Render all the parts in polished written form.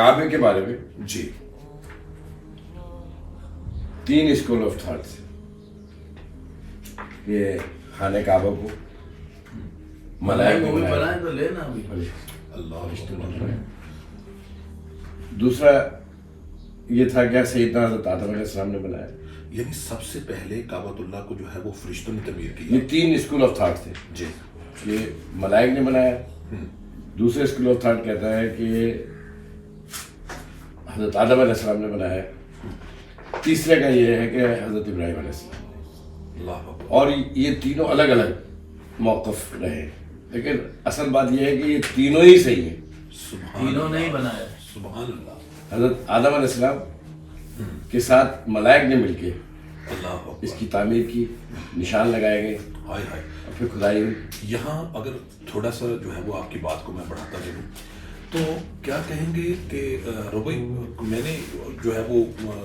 کعبے کے بارے میں جی 3 اسکول آف تھاٹس، یہ خانہ کعبہ کو ملائک نے بنایا، تو لینا ابھی. اللہ. دوسرا یہ تھا کہ سیدنا حضرت آدم علیہ السلام نے بنایا. یعنی سب سے پہلے کعبۃ اللہ کو جو ہے وہ فرشتوں نے تعمیر کیا. یہ 3 اسکول آف تھاٹ تھے. جی یہ ملائک نے بنایا. دوسرے اسکول آف تھاٹ کہتا ہے کہ حضرت آدم علیہ السلام نے بنایا. تیسرے کا یہ ہے کہ حضرت ابراہیم علیہ السلام. اللہ اکبر. اور یہ تینوں الگ الگ موقف رہے، لیکن اصل بات یہ ہے کہ یہ تینوں ہی صحیح ہیں. سبحان تینوں اللہ. نہیں بنایا. سبحان اللہ. حضرت آدم علیہ السلام کے ساتھ ملائک نے مل کے اللہ اکبر. اس کی تعمیر کی، نشان لگائے گئے ہائے ہائے. اور پھر کھدائی ہوئی. یہاں اگر تھوڑا سا جو ہے وہ آپ کی بات کو میں بڑھاتا چلوں تو کیا کہیں گے کہ ربی، میں نے جو ہے وہ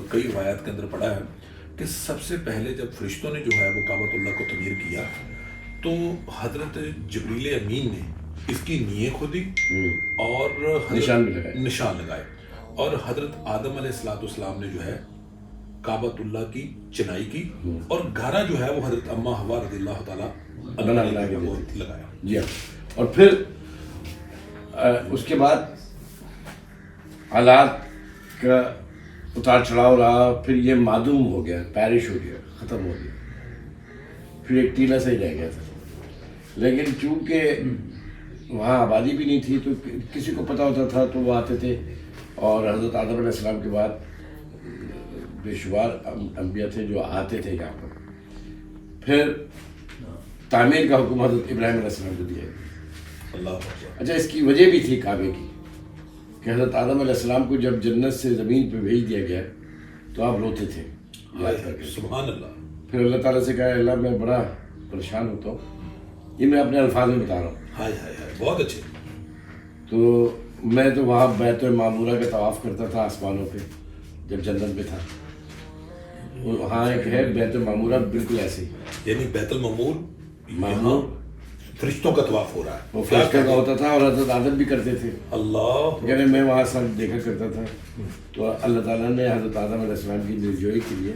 کئی روایات کے اندر پڑھا ہے کہ سب سے پہلے جب فرشتوں نے جو ہے وہ کعبۃ اللہ کو تعمیر کیا تو حضرت جبریل امین نے اس کی نیے کھودی اور نشان بھی لگائے. نشان لگائے اور حضرت آدم علیہ السلام نے جو ہے کعبۃ اللہ کی چنائی کی اور گھرا جو ہے وہ حضرت اماں حوا رضی اللہ تعالیٰ عنہا نے جو ہے وہ لگایا. جی ہاں. اور پھر اس کے بعد حالات کا اتار چڑھاؤ رہا. پھر یہ معدوم ہو گیا، پیرش ہو گیا، ختم ہو گیا. پھر ایک ٹیلا سے ہی رہ گیا تھا. لیکن چونکہ وہاں آبادی بھی نہیں تھی تو کسی کو پتہ ہوتا تھا تو وہ آتے تھے. اور حضرت آدم علیہ السلام کے بعد بے شمار انبیاء تھے جو آتے تھے یہاں پر. پھر تعمیر کا حکم حضرت ابراہیم علیہ السلام کو دیا. اللہ اکبر. اچھا، اس کی وجہ بھی تھی کعبے کی کہ حضرت آدم علیہ السلام کو جب جنت سے زمین پہ بھیج دیا گیا تو آپ روتے تھے یاد کر کے. سبحان اللہ. پھر اللہ تعالیٰ سے کہا اللہ میں بڑا پریشان ہوتا ہوں. یہ میں اپنے الفاظ میں بتا رہا ہوں. ہائے ہائے ہائے. بہت اچھے. تو میں تو وہاں بیت معمورہ کا طواف کرتا تھا آسمانوں پہ جب جنت میں تھا. وہاں ایک ہے بیت معمورہ بالکل ایسے ہی، یعنی بیت المعمور معمور فرشتوں کا طواف ہو رہا ہے. وہ فرشتوں کا ہوتا تھا اور حضرت آدم بھی کرتے تھے. اللہ. یعنی میں وہاں سب دیکھا کرتا تھا. تو اللہ تعالیٰ نے حضرت آدم علیہ السلام کی دلجوئی کے لیے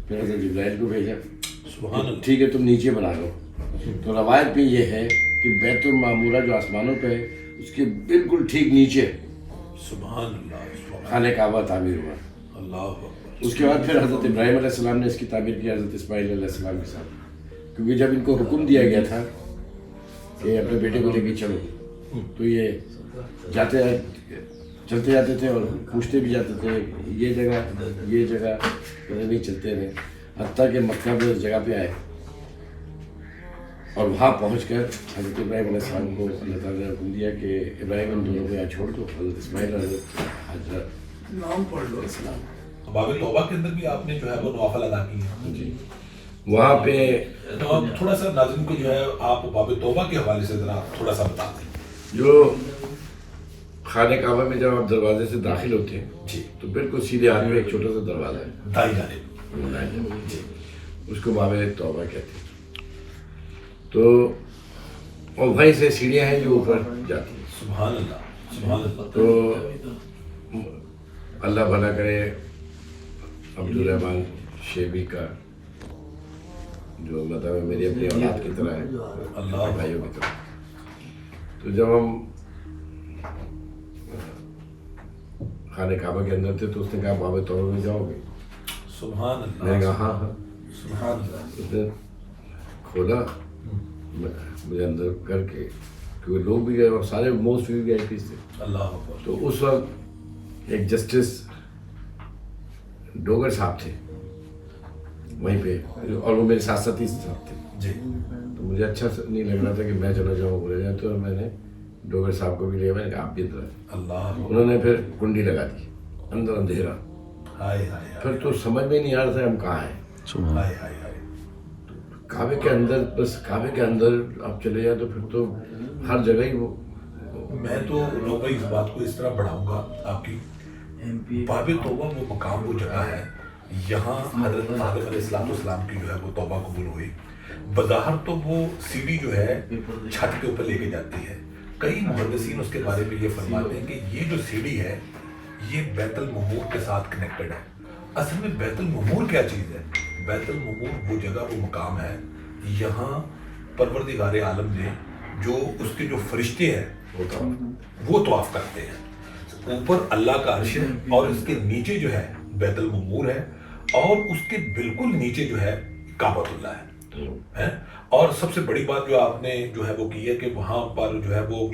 پھر حضرت جبرائیل کو بھیجا. سبحان اللہ. ٹھیک ہے تم نیچے بنا لو. تو روایت میں یہ ہے کہ بیت المعمورہ جو آسمانوں پہ ہے اس کے بالکل ٹھیک نیچے سبحان اللہ. خانہ کعبہ تعمیر ہوا. اللہ اکبر. اس کے بعد پھر حضرت ابراہیم علیہ السلام نے اس کی تعمیر کی حضرت اسماعیل علیہ السلام کے ساتھ. کیونکہ جب ان کو حکم دیا گیا تھا کہ اپنے بیٹے کو لے کے چلو تو یہ چلتے جاتے تھے اور پوچھتے بھی جاتے تھے یہ جگہ نہیں چلتے رہے. حتیٰ کہ مکہ میں اس جگہ پہ آئے اور وہاں پہنچ کر حضرت ابراہیم علیہ السلام کو اللہ تعالیٰ نے حکم دیا کہ ابراہیم ان دونوں کو یہاں چھوڑ دو. حضرت اسماعیل اور حضرت نام پڑھ لو. السلام. باب توبہ کے اندر بھی آپ نے جو ہے وہ نوافل ادا کی ہے. جی وہاں پہ تو آپ تھوڑا سا ناظرین کو جو ہے آپ باب توبہ کے حوالے سے ذرا تھوڑا سا بتا دیں. جو خانہ کعبہ میں جب آپ دروازے سے داخل ہوتے ہیں جی تو بالکل سیدھے ہاتھ میں ایک چھوٹا سا دروازہ ہے دائیں جانب. جی اس کو باب توبہ کہتے ہیں. تو اور وہیں سے سیڑھیاں ہیں جو اوپر جاتی ہیں. سبحان اللہ. سبحان اللہ. تو اللہ بھلا کرے عبدالرحمان شیبی کا جو مطلب میری اپنی اولاد کی طرح ہے، اللہ بھائیوں کی طرح. تو جب ہم خانہ کعبہ کے اندر تھے تو اس نے کہا باب توبہ میں جاؤ گے؟ سبحان میں نے اللہ. کہا ہاں ہاں. سبحان اللہ. اس نے کھولا مجھے اندر کر کے، کیونکہ لوگ بھی گئے اور سارے موسٹ وی آئی پیز تھے. اللہ اکبر. تو اس وقت ایک جسٹس ڈوگر صاحب تھے وہیں پہ اور وہ میرے ساتھ ساتھ ہی صاحب تھے. جی. تو مجھے اچھا نہیں لگ رہا تھا کہ میں چلا جاؤں بولے جائیں. تو میں نے ڈوگر صاحب کو بھی لیا. میں نے کہا آپ بھی اندر آئیں. اللہ اکبر. انہوں نے پھر کنڈی لگا دی. اندر اندھیرا. ہائے ہائے ہائے. پھر تو سمجھ میں نہیں آ رہا تھا ہم کہاں ہیں. ہائے ہائے ہائے. کعبے کے اندر، بس کعبے کے اندر آپ چلے جائیں تو پھر تو ہر جگہ ہی وہ. میں تو لوگ اس بات کو اس طرح بڑھاؤں گا آپ کی. باب توبہ وہ مقام، وہ جگہ ہے یہاں حضرت آدم علیہ السلام کی جو ہے وہ توبہ قبول ہوئی. بظاہر تو وہ سیڑھی جو ہے چھت کے اوپر لے کے جاتی ہے. کئی محدثین اس کے بارے میں یہ فرماتے ہیں کہ یہ جو سیڑھی ہے یہ بیت المعمور کے ساتھ کنیکٹڈ ہے. اصل میں بیت المعمور کیا چیز ہے؟ بیت المعمور وہ جگہ، وہ مقام ہے یہاں پروردگار عالم نے جو اس کے جو فرشتے ہیں وہ طواف کرتے ہیں. اوپر اللہ کا عرش ہے اور اس کے نیچے جو ہے بیت المعمور ہے اور اس کے بالکل نیچے جو ہے کعبۃ اللہ ہے. اور سب سے بڑی بات جو آپ نے جو ہے وہ کی ہے کہ وہاں پر جو ہے وہ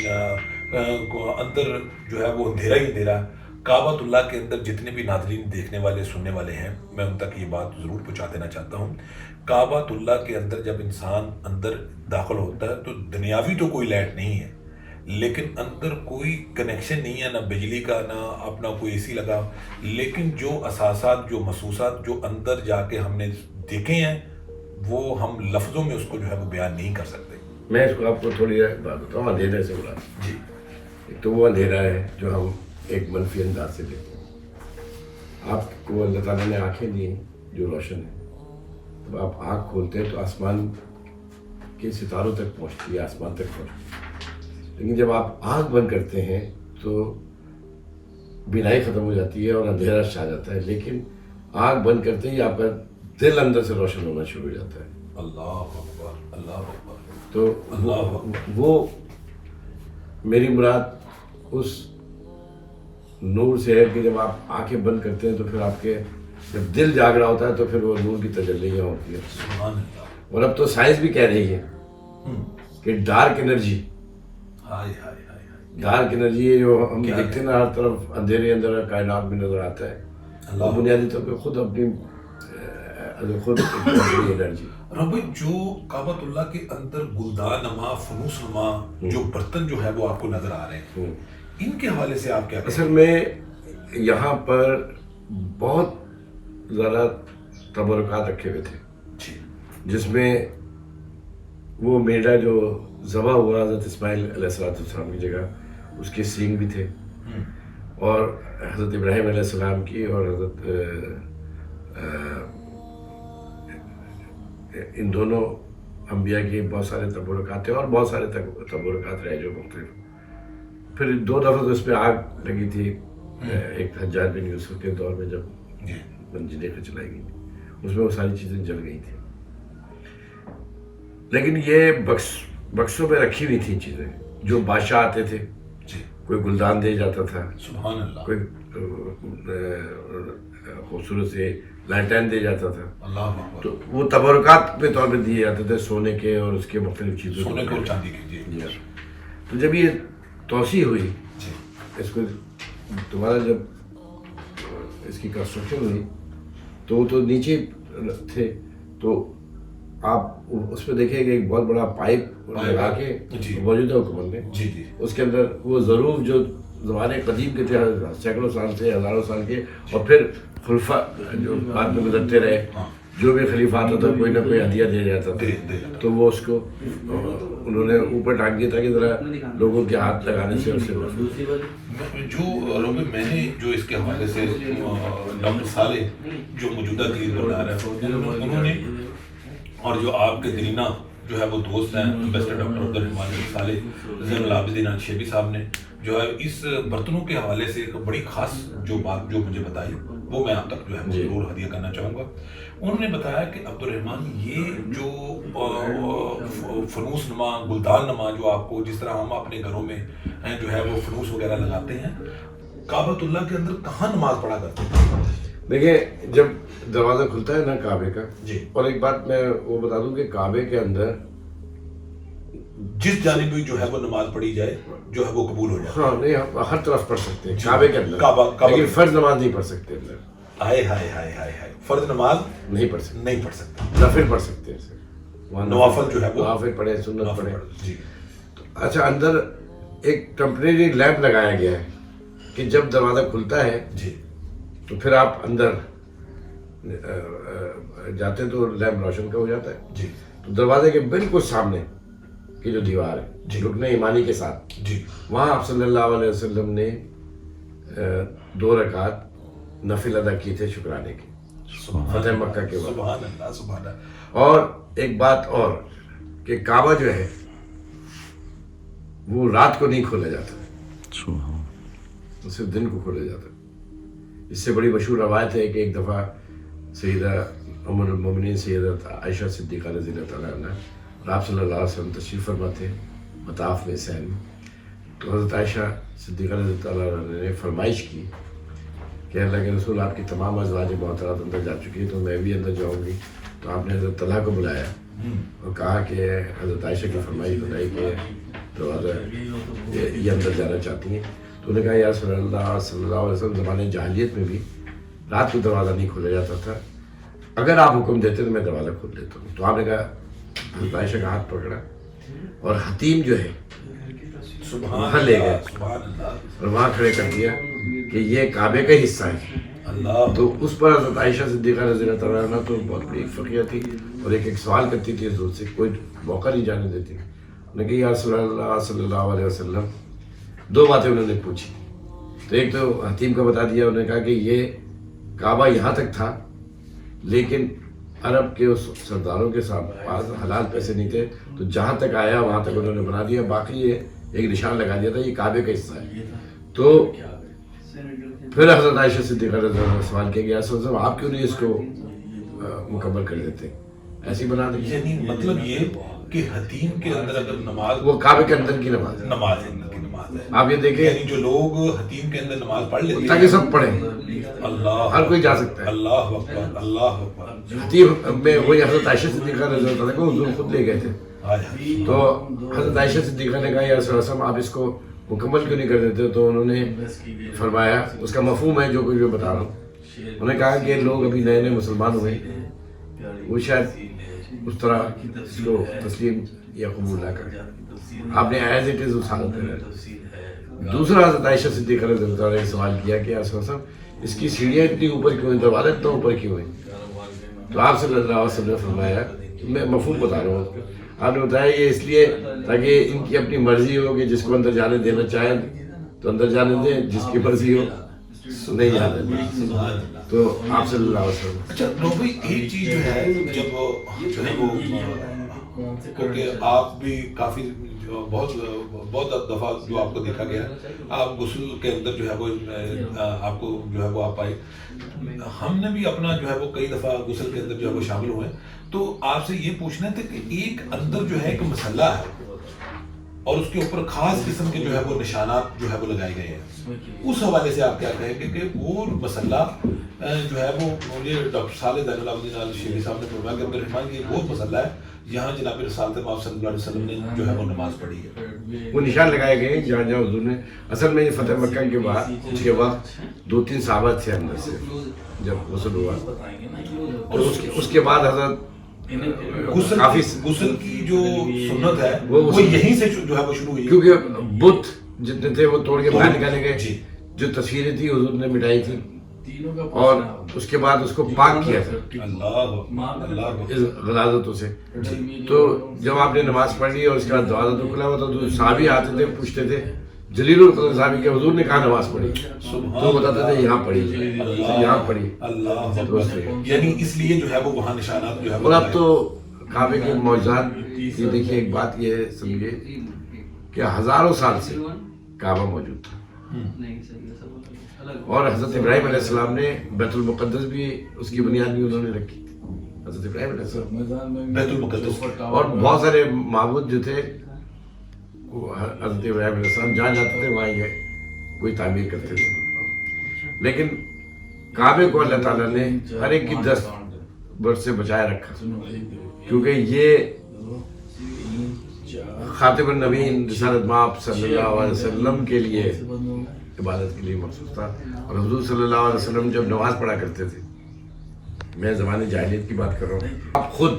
اندر جو ہے وہ اندھیرا ہی اندھیرا. کعبۃ اللہ کے اندر جتنے بھی ناظرین دیکھنے والے سننے والے ہیں میں ان تک یہ بات ضرور پہنچا دینا چاہتا ہوں. کعبۃ اللہ کے اندر جب انسان اندر داخل ہوتا ہے تو دنیاوی تو کوئی لائٹ نہیں ہے لیکن اندر کوئی کنیکشن نہیں ہے، نہ بجلی کا نہ اپنا کوئی اے سی لگا، لیکن جو احساسات جو محسوسات جو اندر جا کے ہم نے دیکھے ہیں وہ ہم لفظوں میں اس کو جو ہے وہ بیان نہیں کر سکتے. میں اس کو آپ کو تھوڑی بات بتاؤں اندھیرے سے بڑا. جی. ایک تو وہ اندھیرا ہے جو ہم ایک منفی انداز سے دیکھتے ہیں. آپ کو اللہ تعالیٰ نے آنکھیں دی ہیں جو روشن ہیں، جب آپ آنکھ کھولتے ہیں تو آسمان کے ستاروں تک پہنچتی ہے، آسمان تک پہنچتی ہے. لیکن جب آپ آنکھ بند کرتے ہیں تو بینائی ختم ہو جاتی ہے اور اندھیرا چھا جاتا ہے. لیکن آنکھ بند کرتے ہی آپ کا دل اندر سے روشن ہونا شروع ہو جاتا ہے. اللہ اکبر، اللہ اکبر. تو وہ میری مراد اس نور سے ہے کہ جب آپ آنکھیں بند کرتے ہیں تو پھر آپ کے جب دل جاگ رہا ہوتا ہے تو پھر وہ نور کی تجلیاں ہوتی ہیں. سبحان اللہ. اور اب تو سائنس بھی کہہ رہی ہے کہ ڈارک انرجی، ہائے ہائے ہائے، ڈارک انرجی جو ہم دیکھتے ہیں نا ہر طرف اندھیرے اندر کائنات میں نظر آتا ہے، وہ بنیادی طور پہ خود اپنی انرجی. ربی جو کعبۃ اللہ کے اندر گلدان نما فنوس نما جو برتن جو ہے وہ آپ کو نظر آ رہے ہیں، ان کے حوالے سے آپ کیا کہیں؟ اصل میں یہاں پر بہت زیادہ تبرکات رکھے ہوئے تھے جس میں وہ میڈا جو ذبح ہوا حضرت اسماعیل علیہ السلام کی جگہ اس کے سینگ بھی تھے، اور حضرت ابراہیم علیہ السلام کی اور حضرت ان دونوں انبیاء کے بہت سارے تبرکات تھے اور بہت سارے تبرکات رہے جو مختلف. پھر 2 دفعہ تو اس پہ آگ لگی تھی، ایک حجاج بن یوسف کے دور میں جب منجنیقیں چلائی گئی اس میں وہ ساری چیزیں جل گئی تھیں. لیکن یہ بکسوں میں رکھی ہوئی تھیں چیزیں جو بادشاہ آتے تھے، کوئی گلدان دے جاتا تھا، سبحان اللہ، کوئی خوبصورت سے لینٹین دے جاتا تھا. اللہ اکبر. تو وہ تبرکات کے طور پہ دیے جاتے تھے سونے کے اور اس کے مختلف چیزوں سونے کو چاندی کی. جی. تو جب یہ توسیع ہوئی اس کو دوبارہ جب اس کی کنسٹرکشن ہوئی تو وہ تو نیچے تھے، تو آپ اس پہ دیکھیں کہ ایک بہت بڑا پائپ لگا کے موجودہ حکومت نے اس کے اندر وہ ضرور جو زمانے قدیم کے تھے سینکڑوں سال سے ہزاروں سال کے، اور پھر خلفاء جو بعد میں گزرتے رہے جو بھی خلیفہ آتا تھا کوئی نہ کوئی ہدیہ دے جاتا تھا، تو وہ اس کو انہوں نے اوپر ٹانگ دیا تھا کہ ذرا لوگوں کے ہاتھ لگانے سے اس سے جو روبی میں نے جو اس کے حوالے سے ڈاکٹر صالح جو موجودہ دیر بردار ہے انہوں نے، اور جو آپ کے درینا جو ہے وہ دوست ہیں امبیسڈر ڈاکٹر عبدالرحمان صالح زین العابدین شیبی صاحب نے جو ہے اس برتنوں کے حوالے سے ایک بڑی خاص جو بات جو مجھے بتائی وہ میں آپ تک جو ہے وہ ضرور ہدیہ کرنا چاہوں گا. انہوں نے بتایا کہ عبدالرحمان یہ جو فنوس نما گلدان نما جو آپ کو جس طرح ہم اپنے گھروں میں جو ہے وہ فنوس وغیرہ لگاتے ہیں، کعبۃ اللہ کے اندر کہاں نماز پڑھا کرتے ہیں؟ دیکھیں جب دروازہ کھلتا ہے نا کعبے کا، اور ایک بات میں وہ بتا دوں کہ کعبے کے اندر جس جانب بھی جو ہے وہ نماز پڑھی جائے جو ہے وہ قبول ہو جائے. ہاں نہیں ہم ہر طرف پڑھ سکتے ہیں کعبے کے اندر، لیکن فرض نماز نہیں پڑھ سکتے اندر. ہائے ہائے ہائے ہائے ہائے، فرض نماز نہیں پڑھ سکتے، نفل پڑھ سکتے ہیں، نوافل جو ہے وہ نوافل پڑھے، سنت پڑھے. اچھا اندر ایک ٹیمپریری لیمپ لگایا گیا ہے کہ جب دروازہ کھلتا ہے تو پھر آپ اندر جاتے ہیں تو لیمپ روشن کا ہو جاتا ہے. تو دروازے کے بالکل سامنے کی جو دیوار ہے رکن ایمانی کے ساتھ، وہاں آپ صلی اللہ علیہ وسلم نے 2 رکعت نفل ادا کیے تھے شکرانے کے فتح مکہ کے بعد. سبحان اللہ سبحان اللہ. اور ایک بات اور کہ کعبہ جو ہے وہ رات کو نہیں کھولا جاتا، صرف دن کو کھولا جاتا. اس سے بڑی مشہور روایت ہے کہ ایک دفعہ سیدہ ام المومنین سیدہ عائشہ صدیقہ رضی اللہ تعالیٰ عنہ آپ صلی اللہ علیہ وسلم تشریف فرما تھے مطاف میں سین میں. تو حضرت عائشہ صدیقہ رضی اللہ تعالیٰ عنہ نے فرمائش کی کہ اللہ کے رسول آپ کی تمام ازواج محترمات اندر جا چکی ہیں تو میں بھی اندر جاؤں گی. تو آپ نے حضرت طلحہ کو بلایا اور کہا کہ حضرت عائشہ کی فرمائش بتائی کہ دروازہ یہ اندر جانا چاہتی ہیں. تو انہوں نے کہا یا رسول اللہ صلی اللہ علیہ وسلم زمانے جاہلیت میں بھی رات کو دروازہ نہیں کھولا جاتا تھا, اگر آپ حکم دیتے تو میں دروازہ کھول دیتا ہوں. تو آپ نے کہا, حضرت عائشہ کا ہاتھ پکڑا اور حتیم جو ہے وہاں لے گئے اور وہاں کھڑے کر دیا کہ یہ کعبے کا حصہ ہے. تو اس پر حضرت عائشہ صدیقہ رضی اللہ تعالیٰ عنہ تو بہت بڑی فقیہ تھی اور ایک سوال کرتی تھی حضور سے, کوئی موقع نہیں جانے دیتی. انہوں نے کہا یا رسول اللہ صلی اللہ علیہ وسلم, دو باتیں انہوں نے پوچھی. تو ایک تو حتیم کا بتا دیا, انہوں نے کہا کہ یہ کعبہ یہاں تک تھا لیکن عرب کے اس سرداروں کے پاس حلال پیسے نہیں تھے, تو جہاں تک آیا وہاں تک انہوں نے بنا دیا, باقی یہ ایک نشان لگا دیا تھا یہ کعبے کا حصہ ہے. تو پھر حضرت عائشہ صدیقہ رضی اللہ عنہ سوال کیا گیا صلی آپ کیوں نہیں اس کو مکمل کر دیتے, ایسی بنا دیں. یعنی مطلب یہ کہ حتیم کے اندر اگر نماز, وہ کعبے کے اندر کی نماز ہے, نماز اندر کی نماز ہے. آپ یہ دیکھیں یعنی جو لوگ حتیم کے اندر نماز پڑھ لیتے ہیں تاکہ سب پڑھیں, اللہ ہر کوئی جا سکتا ہے. اللہ اکبر اللہ اکبر. حتیم میں وہی حضرت عائشہ صدیقہ رضی اللہ عنہ کو حضور خود لے گئے تھے. تو حضرت عائشہ صدیقہ نے کہا یا رسول اللہ وسلم آپ اس کو مکمل کیوں نہیں کر دیتے. تو انہوں نے فرمایا, اس کا مفہوم ہے جو کچھ میں بتا رہا ہوں, انہوں نے کہا کہ لوگ ابھی نئے نئے مسلمان ہوئے, وہ شاید اس طرح اس کو تسلیم یا قبول نہ کریں, آپ نے ایز اٹ از اس حالت میں رہا. دوسرا حضرت عائشہ صدیقہ رضی اللہ عنہ نے سوال کیا کہ یا رسول اللہ وسلم اس کی سیڑھیاں اتنی اوپر کیوں ہیں, دروازے اتنا اوپر کیوں ہیں. تو آپ صلی اللہ علیہ وسلم نے فرمایا, میں مفہوم بتا رہا ہوں, آپ نے بتایا یہ اس لیے تاکہ ان کی اپنی مرضی ہو کہ جس کو اندر جانے دینا چاہیں تو اندر جانے دیں, جس کی مرضی ہو نہیں جانے دیں. تو آپ صلی اللہ علیہ وسلم. اچھا بھائی ایک چیز جو ہے جب جو ہے وہ کیونکہ آپ بھی کافی بہت دفعہ جو آپ کو دیکھا گیا آپ غسل کے اندر جو ہے وہ آپ کو جو ہے وہ آپ آئے, ہم نے بھی اپنا جو ہے وہ کئی دفعہ غسل کے اندر جو ہے وہ شامل ہوئے. تو آپ سے یہ پوچھنا تھا کہ ایک اندر جو ہے ایک مسلح ہے اور اس کے اوپر خاص قسم کے جو ہے وہ نشانات جو ہے وہ لگائے گئے ہیں, اس حوالے سے آپ کیا کہیں گے کہ وہ مسلح جو ہے وہ مجھے ڈاکٹر صالح زین العابدین الشیبی صاحب نے فرمایا کہ عبدالرحمٰن یہ وہ مسلح ہے جہاں جناب رسالت مآب صلی اللہ علیہ وسلم نے جو ہے وہ نماز پڑھی ہے, وہ نشان لگائے گئے ہیں جہاں جہاں حضور نے. اصل میں یہ فتح مکہ کے بعد اس کے وقت 2-3 صحابہ تھے اندر سے جب غسل ہوا, اور اس کے بعد حضرت غسل کی جو سنت ہے وہ یہیں سے جو ہے وہ شروع ہوئی, کیونکہ بت جتنے تھے وہ توڑ کے باہر نکالے گئے, جو تصویریں تھی حضور نے مٹائی تھی اور اس کے بعد اس کو پاک کیا تھا غلاظتوں سے. تو جب آپ نے نماز پڑھ لی اور اس کے بعد دروازہ تو کھلا ہوا تھا تو صحابی آتے تھے پوچھتے تھے, جلیل القدر صحابی کے حضور نے کہاں نماز پڑھی, تو بتاتے تھے یہاں پڑھی یہاں پڑھی. یعنی اس لیے جو ہے وہ وہاں نشانات جو ہے. اور اب تو کعبے کے معجزات یہ دیکھیے, ایک بات یہ سمجھے کہ ہزاروں سال سے کعبہ موجود تھا, اور حضرت ابراہیم علیہ السلام نے بیت المقدس بھی اس کی بنیاد بھی انہوں نے رکھی, حضرت ابراہیم علیہ السلام بیت المقدس, اور بہت سارے معبود جو تھے وہ حضرت ابراہیم علیہ السلام جہاں جاتے تھے وہاں یہ کوئی تعمیر کرتے تھے. لیکن کعبے کو اللہ تعالیٰ نے ہر ایک کی دست برد سے بچائے رکھا, کیونکہ یہ خاتم النبیین رسالت مآب صلی اللہ علیہ وسلم کے لیے عبادت کے لیے مخصوص تھا. اور حضور صلی اللہ علیہ وسلم جب نماز پڑھا کرتے تھے, میں زمانے جاہلیت کی بات کر رہا ہوں, آپ خود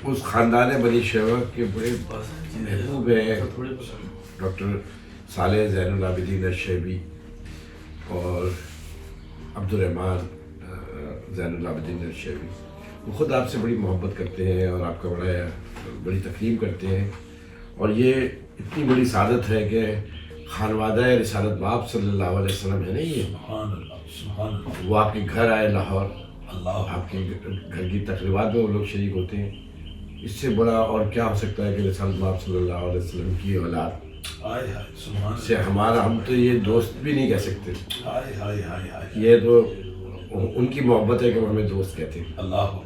اس خاندان بنی شیبہ کے بڑے محبوب ہیں ڈاکٹر صالح زین العابدین الشیبی اور عبدالرحمٰن زین العابدین الشیبی, وہ خود آپ سے بڑی محبت کرتے ہیں اور آپ کا بڑی تکریم کرتے ہیں. اور یہ اتنی بڑی سعادت ہے کہ خانوادہ رسالت مآب صلی اللہ علیہ وسلم ہے نا, یہ وہ آپ کے گھر آئے لاہور, آپ کے گھر کی تقریبات میں وہ لوگ شریک ہوتے ہیں. اس سے بڑا اور کیا ہو سکتا ہے کہ رسالت مآب صلی اللہ علیہ وسلم کی اولاد ہائے ہائے سبحان سے ہمارا، ہم تو یہ دوست بھی نہیں کہہ سکتے، ہائے ہائے ہائے ہائے یہ تو ان کی محبت ہے کہ وہ ہمیں دوست کہتے ہیں. اللہ.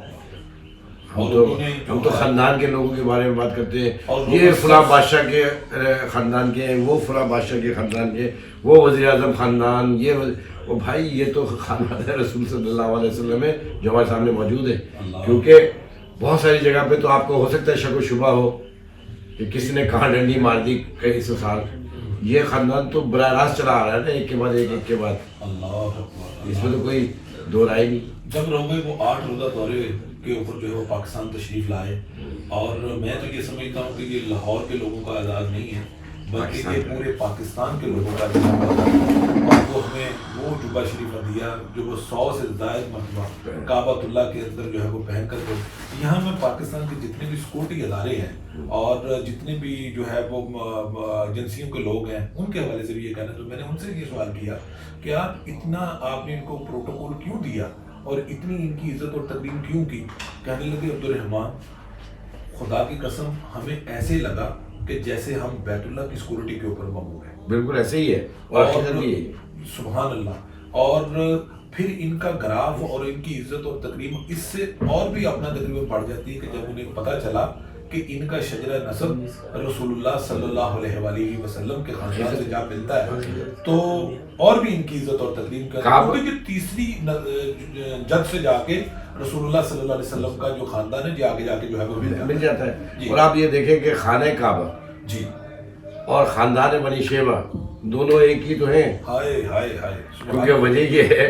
ہم تو خاندان کے لوگوں کے بارے میں بات کرتے ہیں، یہ فلاں بادشاہ کے خاندان کے ہیں، وہ فلاں بادشاہ کے خاندان کے، وہ وزیر اعظم خاندان، یہ وہ بھائی یہ تو خاندان رسول صلی اللہ علیہ وسلم ہے جو ہمارے سامنے موجود ہے. کیونکہ بہت ساری جگہ پہ تو آپ کو ہو سکتا ہے شک و شبہ ہو کہ کسی نے کہاں ڈنڈی مار دی کئی سو سال، یہ خاندان تو براہ راست چلا آ رہا ہے نا، ایک کے بعد ایک، ایک کے بعد. اللہ. اس میں تو کوئی دو رائے نہیں. جب روبے وہ 8 روزہ دورے کے اوپر جو ہے وہ پاکستان تشریف لائے، اور میں تو یہ سمجھتا ہوں کہ یہ لاہور کے لوگوں کا اعزاز نہیں ہے بلکہ یہ پورے پاکستان کے لوگوں کا اعزاز ہے. اور وہ ہمیں وہ جبہ شریف دیا جو وہ 100 سے زائد مرتبہ کعبۃ اللہ کے اندر جو ہے وہ پہن کر کے یہاں میں پاکستان کے جتنے بھی سیکورٹی ادارے ہیں اور جتنے بھی جو ہے وہ ایجنسیوں کے لوگ ہیں ان کے حوالے سے بھی یہ کہنا، تو میں نے ان سے یہ سوال کیا کہ آپ اتنا آپ نے ان کو پروٹوکول کیوں دیا اور اتنی ان کی عزت اور تکریم کیوں کی؟ کہنے لگے عبدالرحمان خدا کی قسم ہمیں ایسے لگا کہ جیسے ہم بیت اللہ کی سیکورٹی کے اوپر مامور ہیں. بالکل ایسے ہی ہے اور سبحان اللہ. اور پھر ان کا گراف اور ان کی عزت اور تکریم اس سے اور بھی اپنا تقریباً بڑھ جاتی ہے کہ جب انہیں پتہ چلا کہ ان کا شجرہ نسب رسول اللہ صلی اللہ علیہ وآلہ وسلم کے خاندان سے جا ملتا ہے تو اور بھی ان کی عزت اور تکریم کا، کیونکہ جو تیسری جد سے جا کے رسول اللہ صلی اللہ علیہ وسلم کا جو خاندان ہے جی آگے جا کے جو ہے وہ مل جاتا ہے. اور آپ یہ دیکھیں کہ خانہ کعبہ جی اور خاندان بنی شیبہ دونوں ایک ہی تو ہیں. ہائے ہائے ہائے. کیونکہ وجہ یہ ہے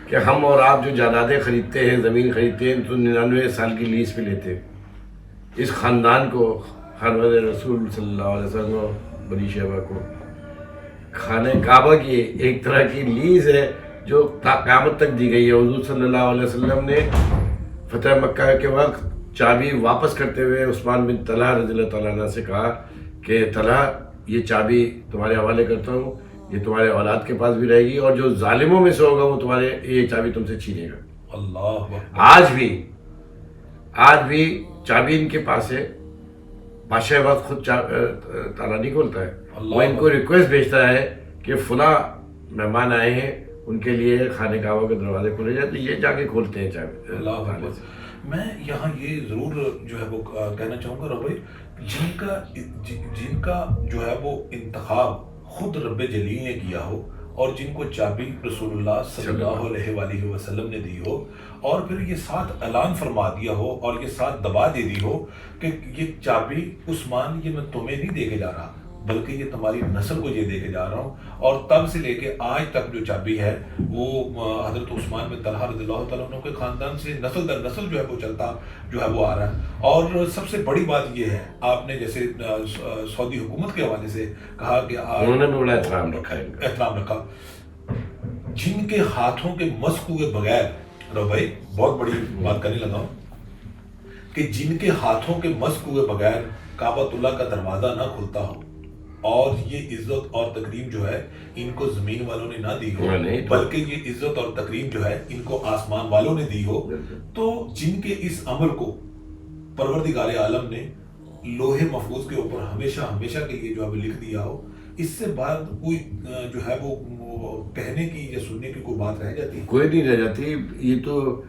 کہ ہم اور آپ جو جائیدادیں خریدتے ہیں، زمین خریدتے ہیں، تو 99 سال کی لیز پہ لیتے ہیں. اس خاندان کو، خاندان رسول صلی اللہ علیہ وسلم کو، بنی شیبہ کو، خانہ کعبہ کی ایک طرح کی لیز ہے جو تا قیامت تک دی گئی ہے. حضور صلی اللہ علیہ وسلم نے فتح مکہ کے وقت چابی واپس کرتے ہوئے عثمان بن طلحہ رضی اللہ تعالیٰ عنہ سے کہا کہ طلحہ یہ چابی تمہارے حوالے کرتا ہوں، یہ تمہارے اولاد کے پاس بھی رہے گی اور جو ظالموں میں سے ہوگا وہ تمہارے یہ چابی تم سے چھینے گا. اللہ. آج بھی چابی ان کے پاس ہے. بادشاہ وقت خود تالا نہیں کھولتا ہے، وہ ان کو ریکویسٹ بھیجتا ہے کہ فلاں مہمان آئے ہیں ان کے لیے خانہ کعبہ کے دروازے کھولے جاتے، یہ جا کے کھولتے ہیں چابی. اللہ. میں یہاں یہ ضرور جو ہے وہ کہنا چاہوں گا روبھائی، جن کا جو ہے وہ انتخاب خود رب جلیل نے کیا ہو اور جن کو چابی رسول اللہ صلی اللہ علیہ وآلہ وسلم نے دی ہو اور پھر یہ ساتھ اعلان فرما دیا ہو اور یہ ساتھ دبا دے دی ہو کہ یہ چابی عثمان یہ میں تمہیں نہیں دے کے جا رہا بلکہ یہ تمہاری نسل کو یہ دے کے جا رہا ہوں. اور تب سے لے کے آج تک جو چابی ہے وہ حضرت عثمان بن طلحہ رضی اللہ تعالیٰ عنہ کے خاندان سے نسل در نسل جو ہے وہ چلتا جو ہے وہ آ رہا ہے. اور سب سے بڑی بات یہ ہے، آپ نے جیسے سعودی حکومت کے حوالے سے کہا کہ انہوں نے بھی بڑا احترام رکھا، جن کے ہاتھوں کے مسک ہوئے بغیر، رو بھائی بہت بڑی بات کرنے لگا ہوں، کہ جن کے ہاتھوں کے مسک ہوئے بغیر کعبۃ اللہ کا دروازہ نہ کھلتا ہو اور یہ عزت اور تکریم جو ہے ان کو زمین والوں نے نہ دی ہو بلکہ یہ عزت اور تکریم جو ہے ان کو آسمان والوں نے دی ہو، تو جن کے اس عمل کو پروردگار عالم نے لوح محفوظ کے اوپر ہمیشہ ہمیشہ کے لیے جو ہے لکھ دیا ہو، اس سے بعد کوئی جو ہے وہ کہنے کی یا سننے کی کوئی بات رہ جاتی؟ کوئی نہیں رہ جاتی. یہ تو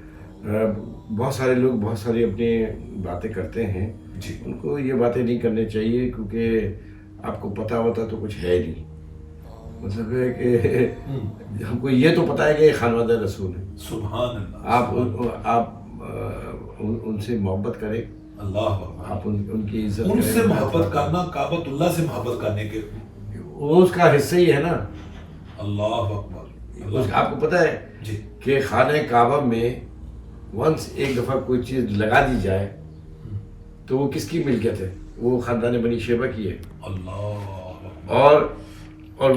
بہت سارے لوگ بہت ساری اپنی باتیں کرتے ہیں جی، ان کو یہ باتیں نہیں کرنی چاہیے کیونکہ آپ کو پتہ ہوتا تو کچھ ہے نہیں. مطلب ہے کہ ہم کو یہ تو پتہ ہے کہ یہ خاندان رسول ہے. سبحان اللہ. آپ ان سے محبت کریں. اللہ. آپ ان کی عزت ان سے محبت کرنا کعبۃ اللہ سے محبت کرنے کے وہ اس کا حصہ ہی ہے نا. اللہ اکبر. آپ کو پتہ ہے جی کہ خانہ کعبہ میں ونس ایک دفعہ کوئی چیز لگا دی جائے تو وہ کس کی ملکیت ہے؟ وہ خاندان بنی شیبہ کی ہے. اللہ. اور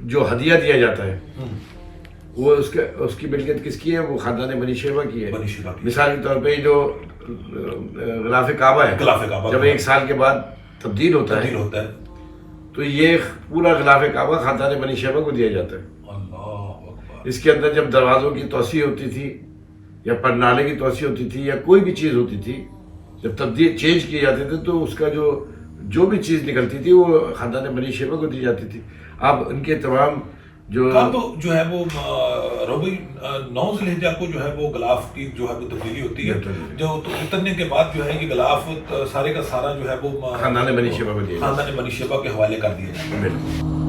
جو ہدیہ دیا جاتا ہے وہ اس کی ملکیت کس کی ہے؟ وہ خاندان بنی شیبہ کی ہے. مثال کے طور پہ جو غلاف کعبہ ہے جب 1 سال کے بعد تبدیل ہوتا ہے تو یہ پورا غلاف کعبہ خاندان بنی شیبہ کو دیا جاتا ہے. اس کے اندر جب دروازوں کی توسیع ہوتی تھی یا پرنالے کی توسیع ہوتی تھی یا کوئی بھی چیز ہوتی تھی، جب تبدیل چینج کیے جاتے تھے تو اس کا جو جو بھی چیز نکلتی تھی وہ خاندان بنی شیبہ کو دی جاتی تھی. اب ان کے تمام جو اب جو ہے وہ روبی 9 ذی الحجہ کو جو ہے وہ غلاف کی جو ہے وہ تبدیلی ہوتی ہے, جو تو اترنے کے بعد جو ہے یہ غلاف سارے کا سارا جو ہے وہ خاندان بنی شیبہ کو دیا جاتا ہے. خاندان بنی شیبہ کے حوالے کر دیا جاتا ہے. بالکل.